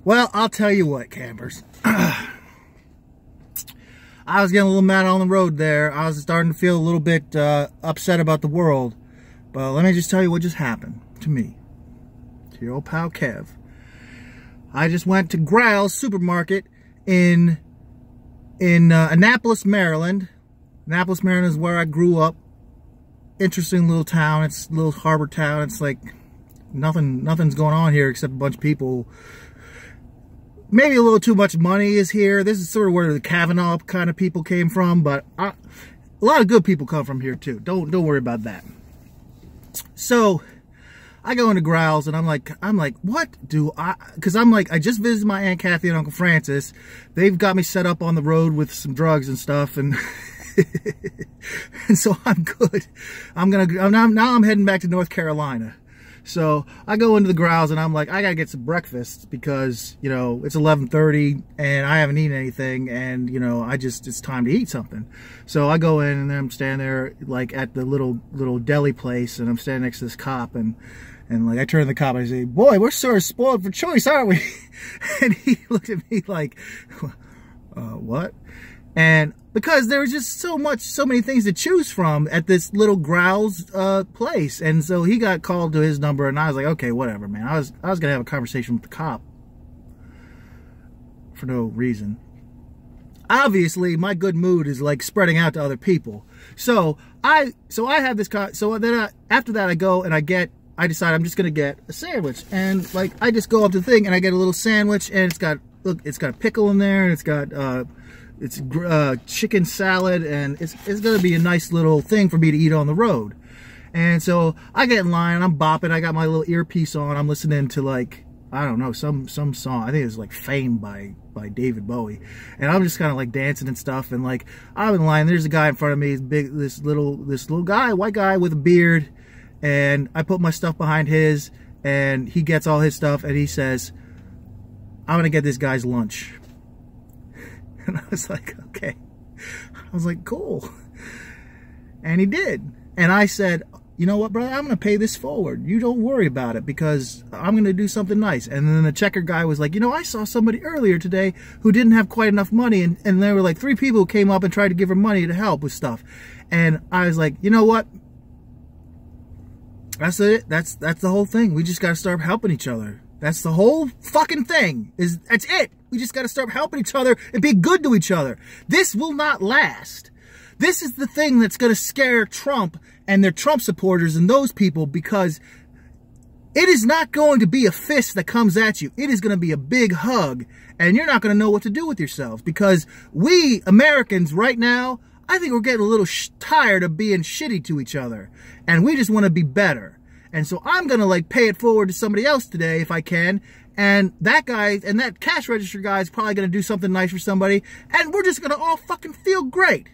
Well, I'll tell you what, campers. I was getting a little mad on the road there. I was starting to feel a little bit upset about the world. But let me just tell you what just happened to me. To your old pal Kev. I just went to Growl's supermarket in Annapolis, Maryland. Annapolis, Maryland is where I grew up. Interesting little town. It's a little harbor town. It's like nothing's going on here except a bunch of people. Maybe a little too much money is here. This is sort of where the Kavanaugh kind of people came from, but a lot of good people come from here too. Don't worry about that. So I go into Growl's and I'm like, what do I? Because I'm like, I just visited my Aunt Kathy and Uncle Francis. They've got me set up on the road with some drugs and stuff, and and so I'm good. Now I'm heading back to North Carolina. So I go into the Growl's and I'm like, I gotta get some breakfast because, you know, it's 11:30 and I haven't eaten anything, and, you know, it's time to eat something. So I go in and then I'm standing there like at the little deli place, and I'm standing next to this cop, and like I turn to the cop and I say, boy, we're sort of spoiled for choice, aren't we? And he looked at me like, what? And because there was just so many things to choose from at this little Growl's place. And so he got called to his number, and I was like, okay, whatever, man. I was gonna have a conversation with the cop for no reason. Obviously, my good mood is like spreading out to other people. So I have this after that I go and I decide I'm just gonna get a sandwich, and like I just go up to the thing and I get a little sandwich, and it's got a pickle in there, and it's got chicken salad, and it's gonna be a nice little thing for me to eat on the road. And so I get in line, I'm bopping, I got my little earpiece on, I'm listening to, like, I don't know, some song. I think it's like Fame by David Bowie, and I'm just kind of like dancing and stuff. And like I'm in line, there's a guy in front of me, this little guy, white guy with a beard, and I put my stuff behind his, and he gets all his stuff, and he says, I'm gonna get this guy's lunch. And I was like, okay. I was like, cool. And he did. And I said, you know what, brother? I'm going to pay this forward. You don't worry about it, because I'm going to do something nice. And then the checker guy was like, you know, I saw somebody earlier today who didn't have quite enough money. And there were like 3 people who came up and tried to give her money to help with stuff. And I was like, you know what? That's it. That's the whole thing. We just got to start helping each other. That's the whole fucking thing. That's it. We just got to start helping each other and be good to each other. This will not last. This is the thing that's going to scare Trump and their Trump supporters and those people, because it is not going to be a fist that comes at you. It is going to be a big hug, and you're not going to know what to do with yourselves, because we Americans right now, I think we're getting a little tired of being shitty to each other, and we just want to be better. And so I'm going to like pay it forward to somebody else today if I can. And that guy and that cash register guy is probably going to do something nice for somebody. And we're just going to all fucking feel great.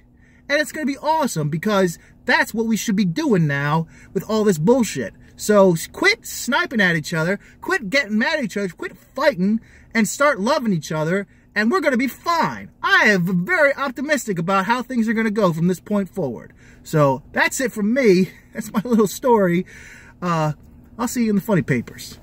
And it's going to be awesome, because that's what we should be doing now with all this bullshit. So quit sniping at each other. Quit getting mad at each other. Quit fighting and start loving each other. And we're going to be fine. I am very optimistic about how things are going to go from this point forward. So that's it from me. That's my little story. I'll see you in the funny papers.